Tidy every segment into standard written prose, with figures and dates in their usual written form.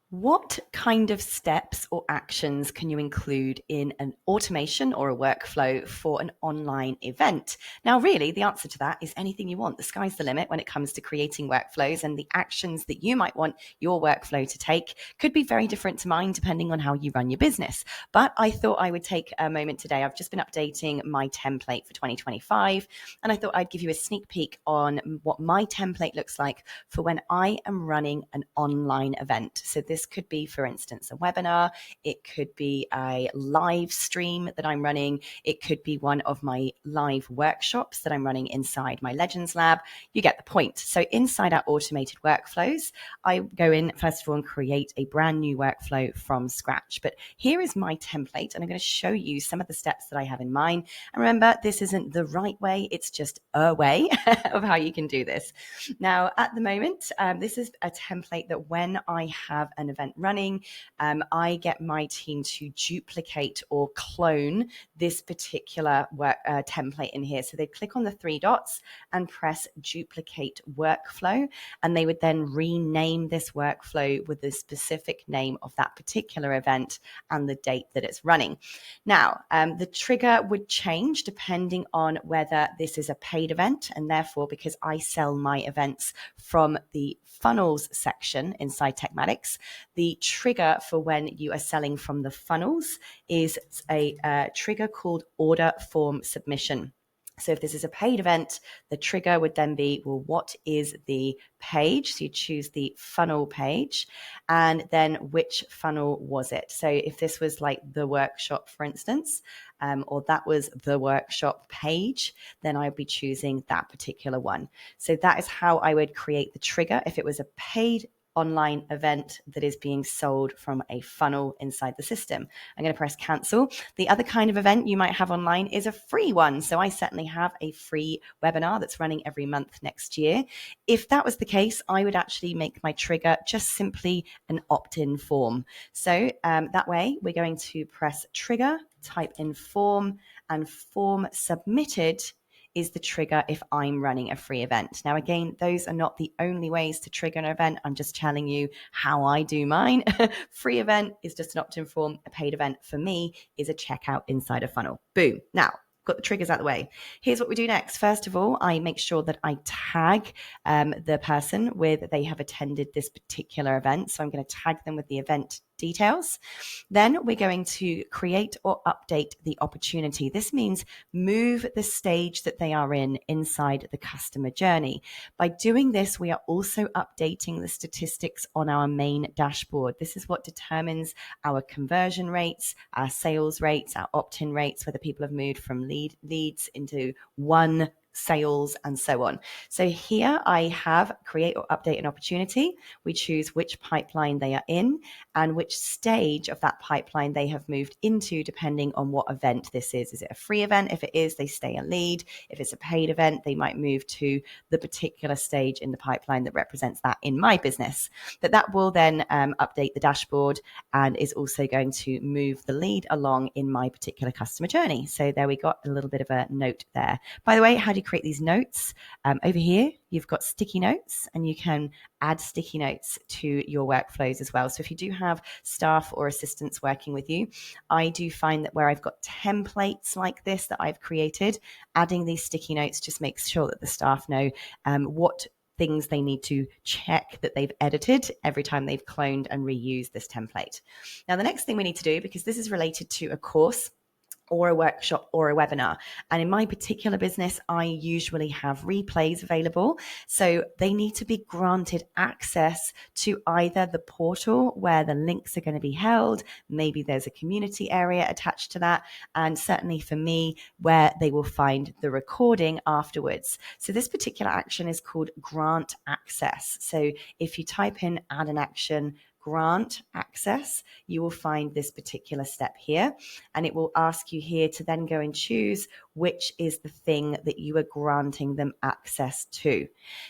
What kind of steps or actions can you include in an automation or a workflow for an online event? Now, really, the answer to that is anything you want. The sky's the limit when it comes to creating workflows, and the actions that you might want your workflow to take could be very different to mine depending on how you run your business. But I thought I would take a moment today. I've just been updating my template for 2025, and I thought I'd give you a sneak peek on what my template looks like for when I am running an online event. So this could be, for instance, a webinar. It could be a live stream that I'm running. It could be one of my live workshops that I'm running inside my Legends Lab. You get the point. So inside our automated workflows, I go in first of all and create a brand new workflow from scratch. But here is my template, and I'm going to show you some of the steps that I have in mind. And remember, this isn't the right way. It's just a way of how you can do this. Now, at the moment, this is a template that when I have an event running, I get my team to duplicate or clone this particular template in here. So they click on the three dots and press duplicate workflow, and they would then rename this workflow with the specific name of that particular event and the date that it's running. Now, the trigger would change depending on whether this is a paid event, and therefore, because I sell my events from the funnels section inside Techmatics, the trigger for when you are selling from the funnels is a trigger called order form submission. So if this is a paid event, the trigger would then be, well, what is the page? So you choose the funnel page, and then which funnel was it? So if this was like the workshop, for instance, or that was the workshop page, then I'd be choosing that particular one. So that is how I would create the trigger if it was a paid online event that is being sold from a funnel inside the system. I'm going to press cancel. The other kind of event you might have online is a free one. So I certainly have a free webinar that's running every month next year. If that was the case, I would actually make my trigger just simply an opt-in form. So that way we're going to press trigger, type in form, and form submitted is the trigger if I'm running a free event. Now, again, those are not the only ways to trigger an event. I'm just telling you how I do mine. Free event is just an opt-in form. A paid event for me is a checkout inside a funnel. Boom. Now, got the triggers out of the way. Here's what we do next. First of all, I make sure that I tag the person with they have attended this particular event. So I'm going to tag them with the event details. Then we're going to create or update the opportunity. This means move the stage that they are in inside the customer journey. By doing this, we are also updating the statistics on our main dashboard. This is what determines our conversion rates, our sales rates, our opt-in rates, whether people have moved from leads into one sales and so on. So here I have create or update an opportunity. We choose which pipeline they are in and which stage of that pipeline they have moved into depending on what event this is. Is it a free event? If it is, they stay a lead. If it's a paid event, they might move to the particular stage in the pipeline that represents that in my business. But that will then update the dashboard and is also going to move the lead along in my particular customer journey. So there we got a little bit of a note there. By the way, how do you create these notes? Over here, you've got sticky notes, and you can add sticky notes to your workflows as well. So if you do have staff or assistants working with you, I do find that where I've got templates like this that I've created, adding these sticky notes just makes sure that the staff know what things they need to check that they've edited every time they've cloned and reused this template. Now, the next thing we need to do, because this is related to a course or a workshop or a webinar. And in my particular business, I usually have replays available. So they need to be granted access to either the portal where the links are going to be held. Maybe there's a community area attached to that. And certainly for me, where they will find the recording afterwards. So this particular action is called grant access. So if you type in add an action, grant access, you will find this particular step here, and it will ask you here to then go and choose which is the thing that you are granting them access to.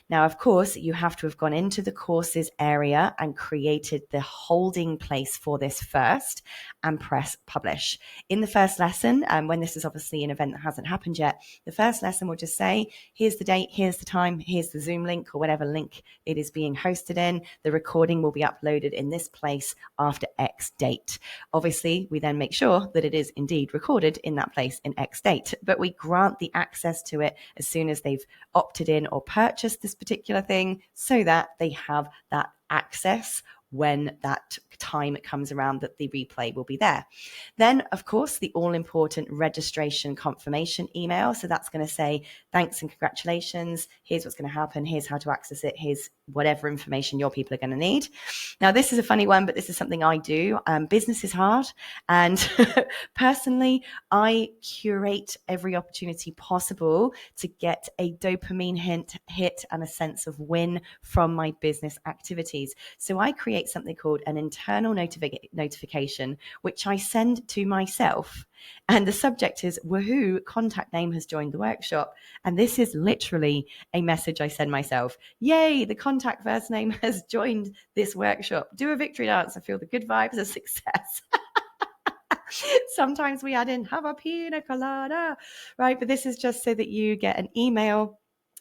Now, of course, you have to have gone into the courses area and created the holding place for this first and press publish. In the first lesson, when this is obviously an event that hasn't happened yet, the first lesson will just say, here's the date, here's the time, here's the Zoom link or whatever link it is being hosted in. The recording will be uploaded in in this place after X date. Obviously, we then make sure that it is indeed recorded in that place in X date, but we grant the access to it as soon as they've opted in or purchased this particular thing so that they have that access when that time comes around that the replay will be there. Then, of course, the all-important registration confirmation email. So that's going to say, thanks and congratulations. Here's what's going to happen. Here's how to access it. Here's whatever information your people are going to need. Now, this is a funny one, but this is something I do. Business is hard. And personally, I curate every opportunity possible to get a dopamine hit and a sense of win from my business activities. So I create something called an internal notification, which I send to myself. And the subject is, woohoo, contact name has joined the workshop. And this is literally a message I send myself. Yay, the contact first name has joined this workshop. Do a victory dance and feel the good vibes of success. Sometimes we add in, have a pina colada, right? But this is just so that you get an email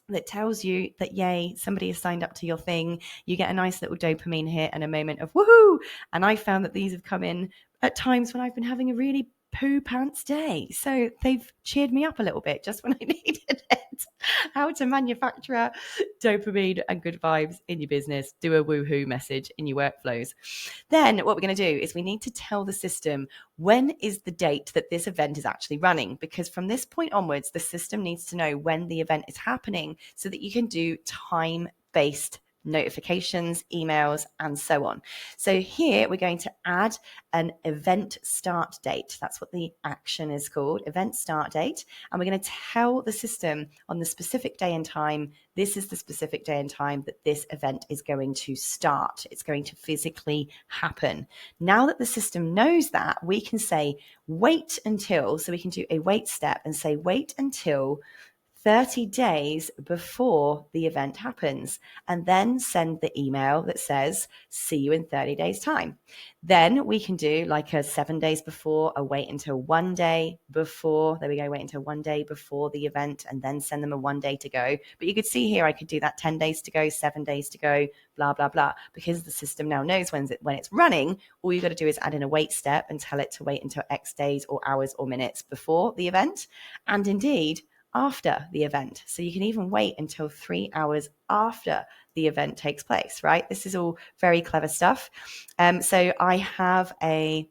that tells you that, yay, somebody has signed up to your thing. You get a nice little dopamine hit and a moment of woohoo. And I found that these have come in at times when I've been having a really poo pants day. So they've cheered me up a little bit just when I needed it. How to manufacture dopamine and good vibes in your business. Do a woohoo message in your workflows. Then what we're going to do is we need to tell the system when is the date that this event is actually running, because from this point onwards, the system needs to know when the event is happening so that you can do time-based notifications, emails, and so on. So here we're going to add an event start date. That's what the action is called, event start date. And we're going to tell the system on the specific day and time, this is the specific day and time that this event is going to start. It's going to physically happen. Now that the system knows that, we can say wait until, so we can do a wait step and say wait until 30 days before the event happens, and then send the email that says, see you in 30 days time. Then we can do like a 7 days before, a wait until 1 day before, there we go, wait until 1 day before the event, and then send them a 1 day to go. But you could see here, I could do that 10 days to go, 7 days to go, blah, blah, blah. Because the system now knows when it's running, all you got to do is add in a wait step and tell it to wait until X days or hours or minutes before the event. And indeed, after the event. So you can even wait until 3 hours after the event takes place, right? This is all very clever stuff. So I have a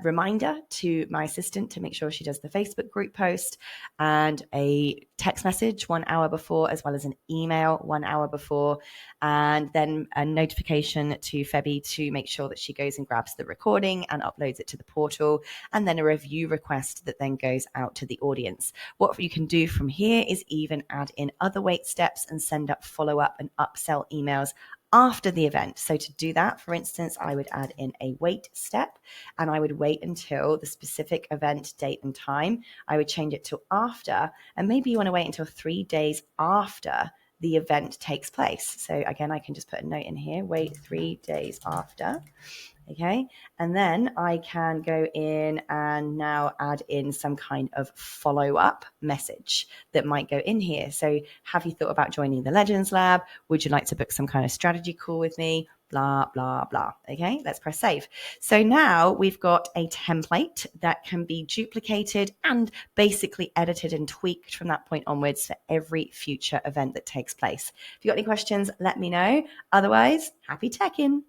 reminder to my assistant to make sure she does the Facebook group post, and a text message 1 hour before, as well as an email 1 hour before, and then a notification to Febby to make sure that she goes and grabs the recording and uploads it to the portal, and then a review request that then goes out to the audience. What you can do from here is even add in other wait steps and send up follow-up and upsell emails after the event. So to do that, for instance, I would add in a wait step, and I would wait until the specific event date and time. I would change it to after, and maybe you want to wait until 3 days after the event takes place. So again, I can just put a note in here, wait 3 days after. Okay, and then I can go in and now add in some kind of follow-up message that might go in here. So have you thought about joining the Legends Lab? Would you like to book some kind of strategy call with me? Blah, blah, blah. Okay, let's press save. So now we've got a template that can be duplicated and basically edited and tweaked from that point onwards for every future event that takes place. If you've got any questions, let me know. Otherwise, happy teching.